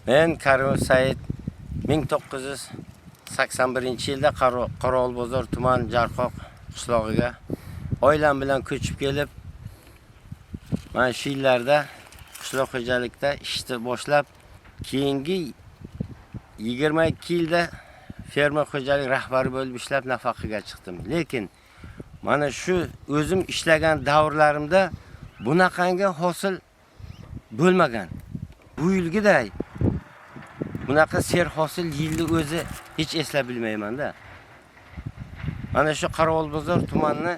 Men Karim Said 1981-yilda Qorovulbozor tuman Jarqoq qishlog'iga oilam bilan ko'chib kelib, mana shu yillarda qishloq xo'jalikda ishni boshlab, keyingi 22 yilda fermer xo'jalik rahbari bo'lib ishlab nafaqaga chiqdim. Lekin mana shu o'zim ishlagan davrlarimda bunaqangi hosil bo'lmagan. Bu yilgiday bunaqa ser hosil yilni o'zi hech eslab bilmayman-da. Mana shu Qorovulbozor tumanini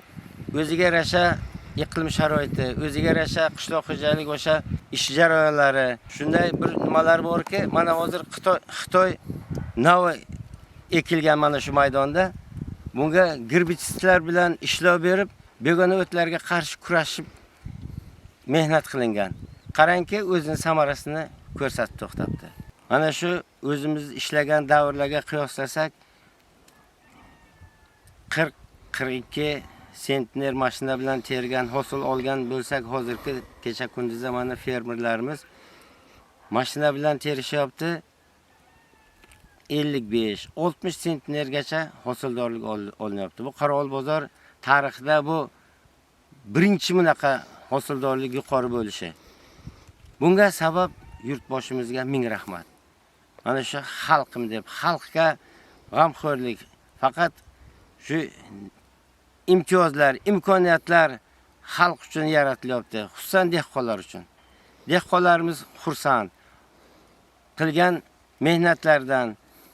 o'ziga yarasha iqlim sharoiti, o'ziga yarasha qishloq xo'jalik o'sha ish jarayonlari, shunday bir nimalar borki, mana hozir Xitoy navi ekilgan mana shu maydonda bunga girbitsistlar bilan ishlov berib, begona o'tlarga qarshi kurashib mehnat qilingan. Qarangki, o'zining samarasini ko'rsatib to'xtabdi. Mana shu o'zimiz ishlagan davrlarga qiyoslasak 40-42 sentner mashina bilan tergan, hosil olgan bo'lsak, hozirgi kecha kunduzda mana fermerlarimiz mashina bilan terishyapti. 55-60 sentnergacha hosildorlik olinyapti. Bu Qorovulbozor tarixida bu birinchi bunaqa hosildorlik yuqori bo'lishi. Bunga sabab yurtboshimizga ming rahmat. Mana shu xalqim deb, xalqqa g'amxo'rlik, faqat shu imtiyozlar, imkoniyatlar xalq uchun yaratilyapti, xususan dehqonlar uchun. Dehqonlarimiz xursand. Qilgan mehnatlardan,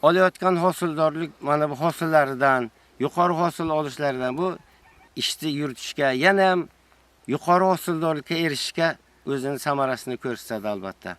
olayotgan hosildorlik mana bu hosillaridan, yuqori hosil olishlaridan bu ishni yuritishga, yana ham yuqori hosildorlikka erishishga o'zining samarasini ko'rsatadi albatta.